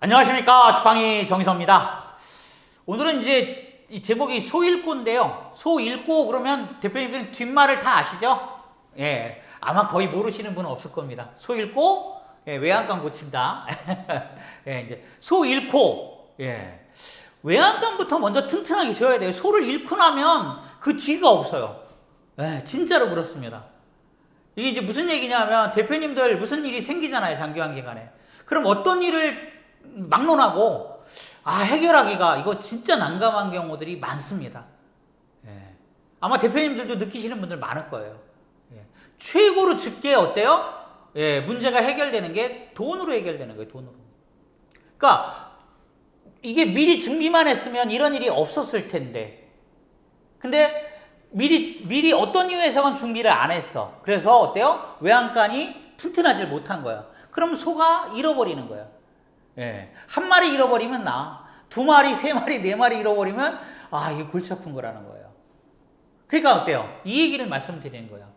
안녕하십니까. 지팡이 정의섭입니다. 오늘은 이제 이 제목이 소일고인데요. 소일고 그러면 대표님들은 뒷말을 다 아시죠? 예, 아마 거의 모르시는 분은 없을 겁니다. 소일고, 예, 외양간 고친다. 예, 이제 소일고, 예, 외양간부터 먼저 튼튼하게 지어야 돼요. 소를 잃고 나면 그 뒤가 없어요. 예, 진짜로 그렇습니다. 이게 이제 무슨 얘기냐면 대표님들 무슨 일이 생기잖아요. 장기환 기간에. 그럼 어떤 일을 막론하고 해결하기가 이거 진짜 난감한 경우들이 많습니다. 예. 아마 대표님들도 느끼시는 분들 많을 거예요. 예. 최고로 쉽게 어때요? 예, 문제가 해결되는 게 돈으로 해결되는 거예요. 돈으로. 그러니까 이게 미리 준비만 했으면 이런 일이 없었을 텐데, 근데 미리 어떤 이유에서건 준비를 안 했어. 그래서 어때요? 외양간이 튼튼하지 못한 거야. 그럼 소가 잃어버리는 거야. 예. 한 마리 잃어버리면 두 마리, 세 마리, 네 마리 잃어버리면 이게 골치 아픈 거라는 거예요. 그러니까 어때요? 이 얘기를 말씀드리는 거예요.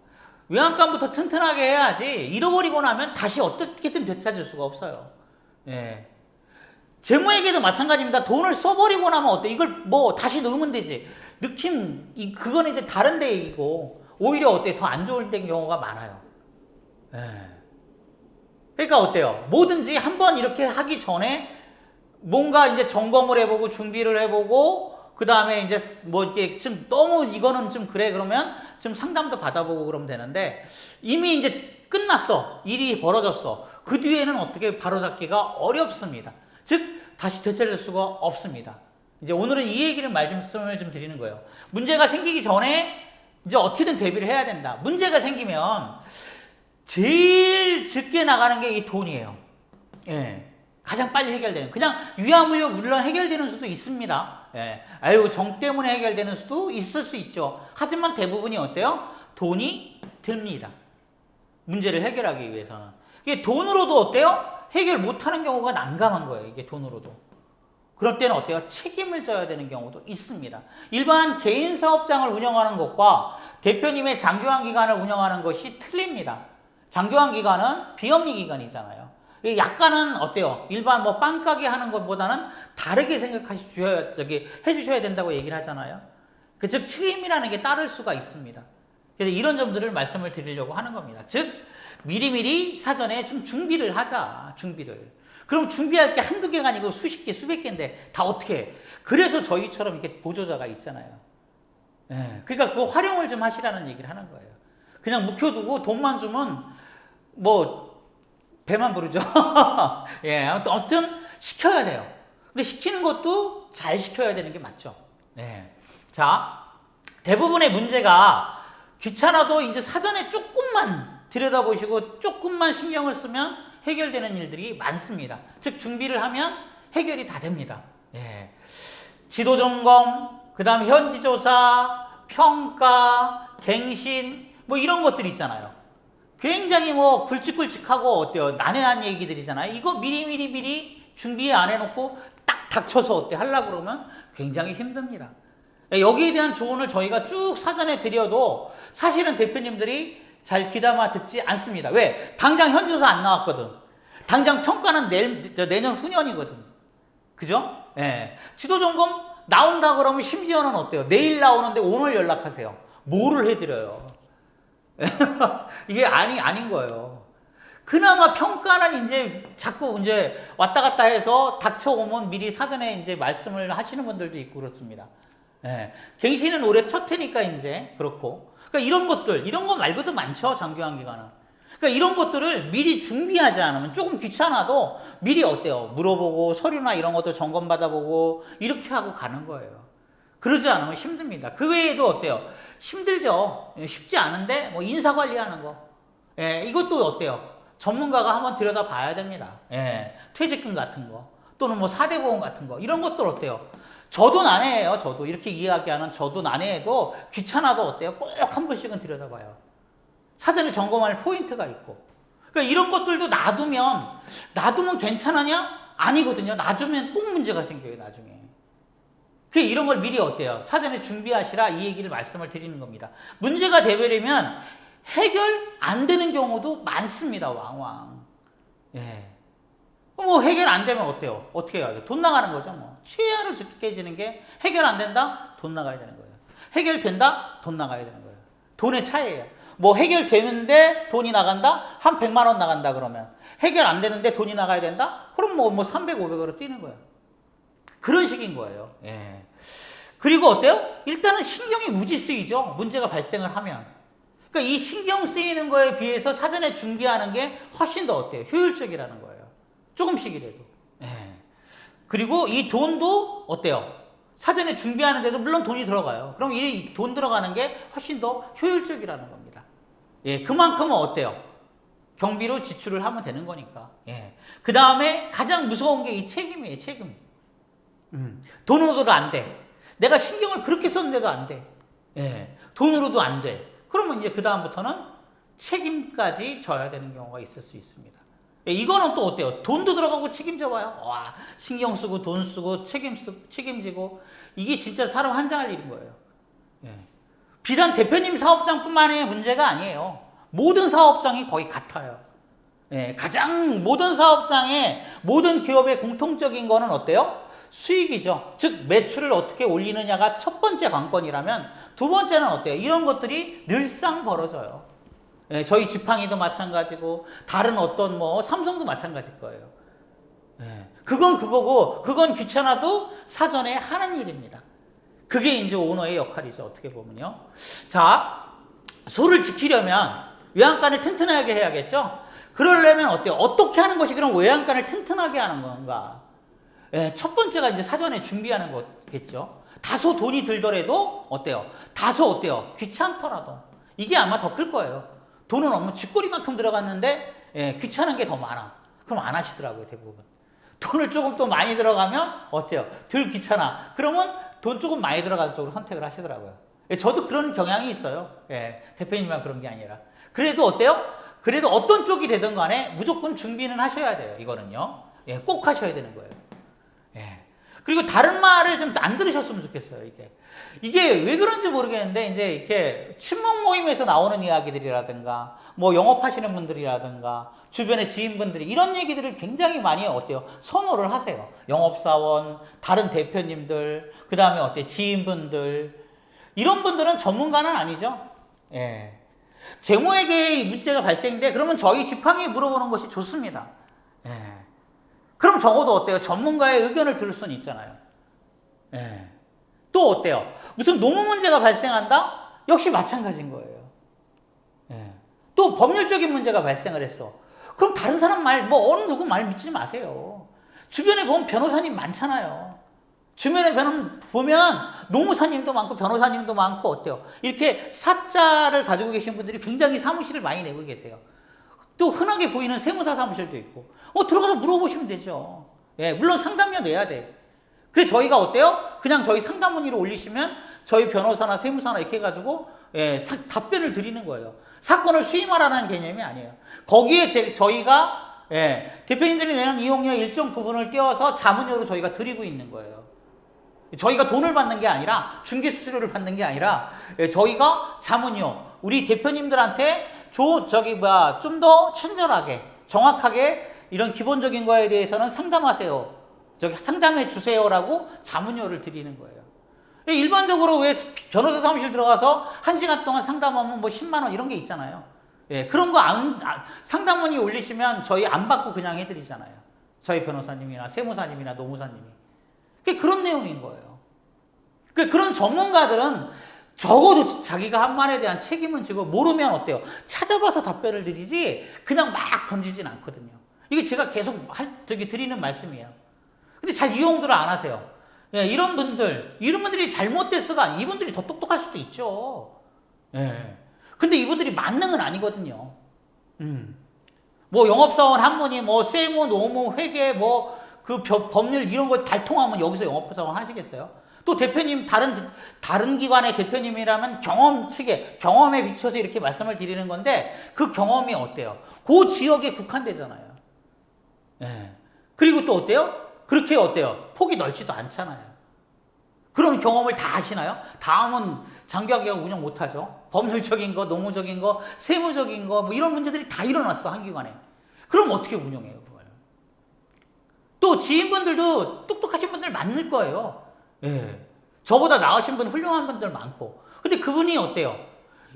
외양간부터 튼튼하게 해야지 잃어버리고 나면 다시 어떻게든 되찾을 수가 없어요. 예. 재무에게도 마찬가지입니다. 돈을 써버리고 나면 어때? 이걸 뭐 다시 넣으면 되지. 그거는 이제 다른 데 얘기고 오히려 어때? 더 안 좋을 때 경우가 많아요. 예. 그러니까 어때요? 뭐든지 한번 이렇게 하기 전에 뭔가 이제 점검을 해보고 준비를 해보고 그 다음에 이제 뭐 이렇게 좀 너무 이거는 좀 그래 그러면 좀 상담도 받아보고 그러면 되는데 이미 이제 끝났어. 일이 벌어졌어. 그 뒤에는 어떻게 바로잡기가 어렵습니다. 즉 다시 되찾을 수가 없습니다. 이제 오늘은 이 얘기를 말씀을 좀 드리는 거예요. 문제가 생기기 전에 이제 어떻게든 대비를 해야 된다. 문제가 생기면 제일 적게 나가는 게 이 돈이에요. 예. 가장 빨리 해결되는. 그냥 유야무유 물론 해결되는 수도 있습니다. 예. 정 때문에 해결되는 수도 있을 수 있죠. 하지만 대부분이 어때요? 돈이 듭니다. 문제를 해결하기 위해서는. 이게 돈으로도 어때요? 해결 못하는 경우가 난감한 거예요. 이게 돈으로도. 그럴 때는 어때요? 책임을 져야 되는 경우도 있습니다. 일반 개인 사업장을 운영하는 것과 대표님의 장기환 기간을 운영하는 것이 틀립니다. 장기환 기간은 비영리 기간이잖아요. 약간은 어때요? 일반 뭐 빵가게 하는 것보다는 다르게 해주셔야 된다고 얘기를 하잖아요. 즉, 책임이라는 게 따를 수가 있습니다. 그래서 이런 점들을 말씀을 드리려고 하는 겁니다. 즉, 미리미리 사전에 좀 준비를 하자. 그럼 준비할 게 한두 개가 아니고 수십 개, 수백 개인데 다 어떻게 해? 그래서 저희처럼 이렇게 보조자가 있잖아요. 예, 그러니까 그거 활용을 좀 하시라는 얘기를 하는 거예요. 그냥 묵혀두고 돈만 주면 뭐 배만 부르죠. 예, 아무튼 시켜야 돼요. 근데 시키는 것도 잘 시켜야 되는 게 맞죠. 네. 자, 대부분의 문제가 귀찮아도 이제 사전에 조금만 들여다보시고 조금만 신경을 쓰면 해결되는 일들이 많습니다. 즉 준비를 하면 해결이 다 됩니다. 예. 지도 점검, 그다음 현지 조사, 평가, 갱신 뭐 이런 것들이 있잖아요. 굉장히 뭐 굵직굵직하고 어때요? 난해한 얘기들이잖아요. 이거 미리 준비 안 해놓고 딱 닥쳐서 어때 하려고 그러면 굉장히 힘듭니다. 여기에 대한 조언을 저희가 쭉 사전에 드려도 사실은 대표님들이 잘 귀담아 듣지 않습니다. 왜? 당장 현지조사 안 나왔거든. 당장 평가는 내년 후년이거든. 그죠? 예. 지도점검 나온다 그러면 심지어는 어때요? 내일 나오는데 오늘 연락하세요. 뭐를 해드려요? 이게 아닌 거예요. 그나마 평가는 이제 자꾸 이제 왔다 갔다 해서 닥쳐오면 미리 사전에 이제 말씀을 하시는 분들도 있고 그렇습니다. 예. 갱신은 올해 첫 해니까 이제 그렇고. 그러니까 이런 거 말고도 많죠. 장기환 기간은. 그러니까 이런 것들을 미리 준비하지 않으면 조금 귀찮아도 미리 어때요? 물어보고 서류나 이런 것도 점검 받아보고 이렇게 하고 가는 거예요. 그러지 않으면 힘듭니다. 그 외에도 어때요? 힘들죠. 쉽지 않은데 뭐 인사 관리하는 거. 예, 이것도 어때요? 전문가가 한번 들여다 봐야 됩니다. 예, 퇴직금 같은 거 또는 뭐 4대 보험 같은 거 이런 것들 어때요? 저도 난해해요. 저도 이렇게 이야기하는 저도 난해해도 귀찮아도 어때요? 꼭 한 번씩은 들여다봐요. 사전에 점검할 포인트가 있고. 그러니까 이런 것들도 놔두면 괜찮으냐? 아니거든요. 놔두면 꼭 문제가 생겨요. 나중에. 이런 걸 미리 어때요? 사전에 준비하시라 이 얘기를 말씀을 드리는 겁니다. 문제가 되버리면 해결 안 되는 경우도 많습니다. 왕왕. 예. 뭐 해결 안 되면 어때요? 어떻게 해야 돼? 돈 나가는 거죠. 뭐 최하로 깨지는 게 해결 안 된다? 돈 나가야 되는 거예요. 해결된다? 돈 나가야 되는 거예요. 돈의 차이예요. 뭐 해결되는데 돈이 나간다? 한 100만 원 나간다 그러면 해결 안 되는데 돈이 나가야 된다? 그럼 뭐 300, 500으로 뛰는 거예요. 그런 식인 거예요. 예. 그리고 어때요? 일단은 신경이 무지 쓰이죠. 문제가 발생을 하면. 그러니까 이 신경 쓰이는 거에 비해서 사전에 준비하는 게 훨씬 더 어때요? 효율적이라는 거예요. 조금씩이라도. 예. 그리고 이 돈도 어때요? 사전에 준비하는데도 물론 돈이 들어가요. 그럼 이 돈 들어가는 게 훨씬 더 효율적이라는 겁니다. 예, 그만큼은 어때요? 경비로 지출을 하면 되는 거니까. 예. 그 다음에 가장 무서운 게 이 책임이에요, 책임. 돈으로도 안 돼. 내가 신경을 그렇게 썼는데도 안 돼. 예. 돈으로도 안 돼. 그러면 이제 그다음부터는 책임까지 져야 되는 경우가 있을 수 있습니다. 예, 이거는 또 어때요? 돈도 들어가고 책임져봐요. 와, 신경 쓰고 돈 쓰고 책임지고 이게 진짜 사람 환장할 일인 거예요. 예. 비단 대표님 사업장뿐만의 문제가 아니에요. 모든 사업장이 거의 같아요. 예, 가장 모든 사업장의 모든 기업의 공통적인 거는 어때요? 수익이죠. 즉 매출을 어떻게 올리느냐가 첫 번째 관건이라면 두 번째는 어때요? 이런 것들이 늘상 벌어져요. 예, 저희 지팡이도 마찬가지고 다른 어떤 뭐 삼성도 마찬가지일 거예요. 예, 그건 그거고 그건 귀찮아도 사전에 하는 일입니다. 그게 이제 오너의 역할이죠. 어떻게 보면요. 자, 소를 지키려면 외양간을 튼튼하게 해야겠죠. 그러려면 어때요? 어떻게 하는 것이 그럼 외양간을 튼튼하게 하는 건가? 예, 첫 번째가 이제 사전에 준비하는 거겠죠. 다소 돈이 들더라도 어때요? 다소 어때요? 귀찮더라도 이게 아마 더 클 거예요. 돈은 없는 쥐꼬리만큼 들어갔는데 예, 귀찮은 게 더 많아. 그럼 안 하시더라고요, 대부분. 돈을 조금 또 많이 들어가면 어때요? 덜 귀찮아. 그러면 돈 조금 많이 들어가는 쪽으로 선택을 하시더라고요. 예, 저도 그런 경향이 있어요. 예, 대표님만 그런 게 아니라. 그래도 어때요? 그래도 어떤 쪽이 되든 간에 무조건 준비는 하셔야 돼요. 이거는요. 예, 꼭 하셔야 되는 거예요. 예. 그리고 다른 말을 좀 안 들으셨으면 좋겠어요, 이게 왜 그런지 모르겠는데, 이제 이렇게 친목 모임에서 나오는 이야기들이라든가, 뭐 영업하시는 분들이라든가, 주변의 지인분들이 이런 얘기들을 굉장히 많이 어때요? 선호를 하세요. 영업사원, 다른 대표님들, 그 다음에 어때? 지인분들. 이런 분들은 전문가는 아니죠. 예. 재무에게 문제가 발생돼, 그러면 저희 지팡이에 물어보는 것이 좋습니다. 예. 그럼 적어도 어때요? 전문가의 의견을 들을 수는 있잖아요. 예. 또 어때요? 무슨 노무 문제가 발생한다? 역시 마찬가지인 거예요. 예. 또 법률적인 문제가 발생을 했어. 그럼 다른 사람 말, 뭐 어느 누구 말 믿지 마세요. 주변에 보면 변호사님 많잖아요. 주변에 보면 노무사님도 많고 변호사님도 많고 어때요? 이렇게 사자를 가지고 계신 분들이 굉장히 사무실을 많이 내고 계세요. 또 흔하게 보이는 세무사 사무실도 있고 들어가서 물어보시면 되죠. 예, 물론 상담료 내야 돼. 그래서 저희가 어때요? 그냥 저희 상담 문의를 올리시면 저희 변호사나 세무사나 이렇게 해가지고 예, 답변을 드리는 거예요. 사건을 수임하라는 개념이 아니에요. 거기에 저희가 예, 대표님들이 내는 이용료 일정 부분을 떼어서 자문료로 저희가 드리고 있는 거예요. 저희가 돈을 받는 게 아니라 중개 수수료를 받는 게 아니라 예, 저희가 자문료 우리 대표님들한테 좀 더 친절하게 정확하게 이런 기본적인 거에 대해서는 상담하세요. 상담해 주세요라고 자문료를 드리는 거예요. 일반적으로 왜 변호사 사무실 들어가서 1시간 동안 상담하면 뭐 10만 원 이런 게 있잖아요. 예, 그런 거 상담 문의 올리시면 저희 안 받고 그냥 해드리잖아요. 저희 변호사님이나 세무사님이나 노무사님이. 그런 내용인 거예요. 그런 전문가들은 적어도 자기가 한 말에 대한 책임은 지고 모르면 어때요? 찾아봐서 답변을 드리지 그냥 막 던지진 않거든요. 이게 제가 계속 드리는 말씀이에요. 근데 잘 이용들을 안 하세요. 예, 이런 분들이 잘못됐어도 이분들이 더 똑똑할 수도 있죠. 예. 근데 이분들이 만능은 아니거든요. 뭐 영업사원 한 분이 뭐 세무, 노무, 회계, 뭐 그 법률 이런 거 달통하면 여기서 영업사원 하시겠어요? 또 대표님 다른 기관의 대표님이라면 경험에 비춰서 이렇게 말씀을 드리는 건데 그 경험이 어때요? 그 지역에 국한되잖아요. 예. 그리고 또 어때요? 그렇게 어때요? 폭이 넓지도 않잖아요. 그런 경험을 다 하시나요? 다음은 장기화기업 운영 못하죠. 법률적인 거, 노무적인 거, 세무적인 거, 뭐 이런 문제들이 다 일어났어, 한 기관에. 그럼 어떻게 운영해요, 그걸? 또 지인분들도 똑똑하신 분들 많을 거예요. 예. 저보다 나으신 분, 훌륭한 분들 많고. 근데 그분이 어때요?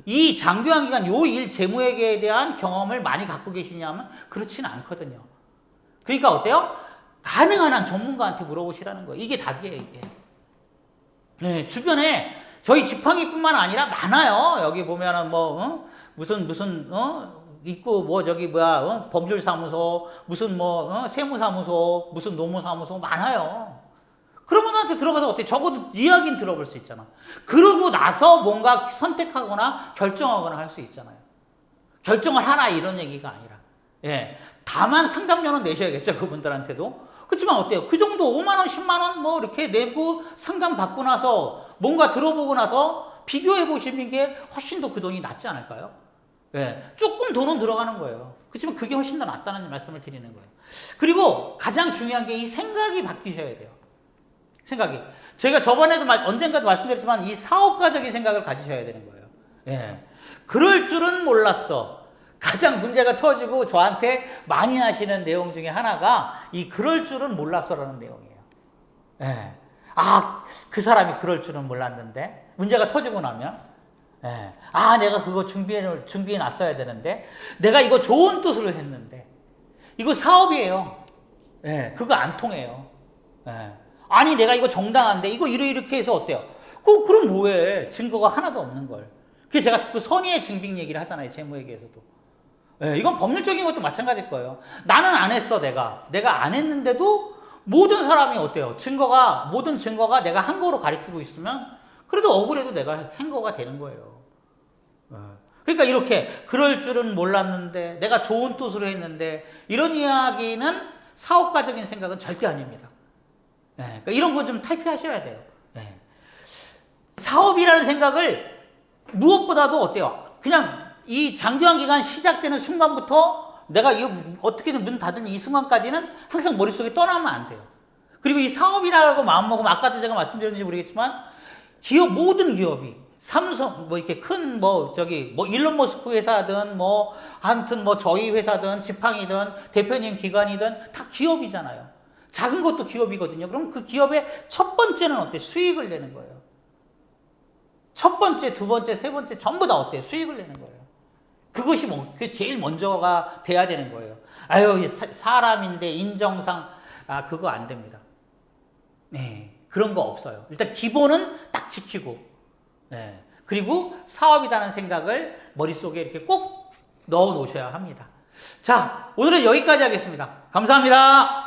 이 장교환 기간 요 일 재무회계에 대한 경험을 많이 갖고 계시냐면 그렇지는 않거든요. 그러니까 어때요? 가능한 한 전문가한테 물어보시라는 거예요. 이게 답이에요, 이게. 네, 주변에 저희 지팡이뿐만 아니라 많아요. 여기 보면은 뭐 무슨 있고 뭐 저기 뭐야 법률사무소 무슨 세무사무소 무슨 노무사무소 많아요. 그런 분한테 들어가서 어때? 적어도 이야기는 들어볼 수 있잖아. 그러고 나서 뭔가 선택하거나 결정하거나 할 수 있잖아요. 결정을 하라 이런 얘기가 아니라. 예. 다만 상담료는 내셔야겠죠. 그분들한테도. 그렇지만 어때요? 그 정도 5만 원, 10만 원 뭐 이렇게 내고 상담 받고 나서 뭔가 들어보고 나서 비교해 보시는 게 훨씬 더 그 돈이 낫지 않을까요? 예. 조금 돈은 들어가는 거예요. 그렇지만 그게 훨씬 더 낫다는 말씀을 드리는 거예요. 그리고 가장 중요한 게 이 생각이 바뀌셔야 돼요. 생각이. 제가 저번에도 언젠가도 말씀드렸지만 이 사업가적인 생각을 가지셔야 되는 거예요. 예. 그럴 줄은 몰랐어. 가장 문제가 터지고 저한테 많이 하시는 내용 중에 하나가 이 그럴 줄은 몰랐어라는 내용이에요. 예. 아, 그 사람이 그럴 줄은 몰랐는데 문제가 터지고 나면 예. 아, 내가 그거 준비해 놨어야 되는데 내가 이거 좋은 뜻으로 했는데 이거 사업이에요. 예. 그거 안 통해요. 예. 아니 내가 이거 정당한데 이거 이렇게 해서 어때요? 그럼 뭐해? 증거가 하나도 없는 걸. 그래서 제가 그 선의의 증빙 얘기를 하잖아요. 재무회계에서도. 예, 이건 법률적인 것도 마찬가지일 거예요. 나는 안 했어 내가 안 했는데도 모든 사람이 어때요? 모든 증거가 내가 한 거로 가리키고 있으면 그래도 억울해도 내가 한 거가 되는 거예요. 예. 그러니까 이렇게 그럴 줄은 몰랐는데 내가 좋은 뜻으로 했는데 이런 이야기는 사업가적인 생각은 절대 아닙니다. 네, 그러니까 이런 거 좀 탈피하셔야 돼요. 네. 사업이라는 생각을 무엇보다도 어때요? 그냥 이 장기화 기간 시작되는 순간부터 내가 이거 어떻게든 문 닫은 이 순간까지는 항상 머릿속에 떠나면 안 돼요. 그리고 이 사업이라고 마음먹으면 아까도 제가 말씀드렸는지 모르겠지만 모든 기업이 삼성 이렇게 큰 일론 머스크 회사든 아무튼 저희 회사든 지팡이든 대표님 기관이든 다 기업이잖아요. 작은 것도 기업이거든요. 그럼 그 기업의 첫 번째는 어때? 수익을 내는 거예요. 첫 번째, 두 번째, 세 번째 전부 다 어때? 수익을 내는 거예요. 그것이 그게 제일 먼저가 돼야 되는 거예요. 아유, 사람인데 인정상 그거 안 됩니다. 네, 그런 거 없어요. 일단 기본은 딱 지키고, 네, 그리고 사업이라는 생각을 머릿속에 이렇게 꼭 넣어 놓으셔야 합니다. 자, 오늘은 여기까지 하겠습니다. 감사합니다.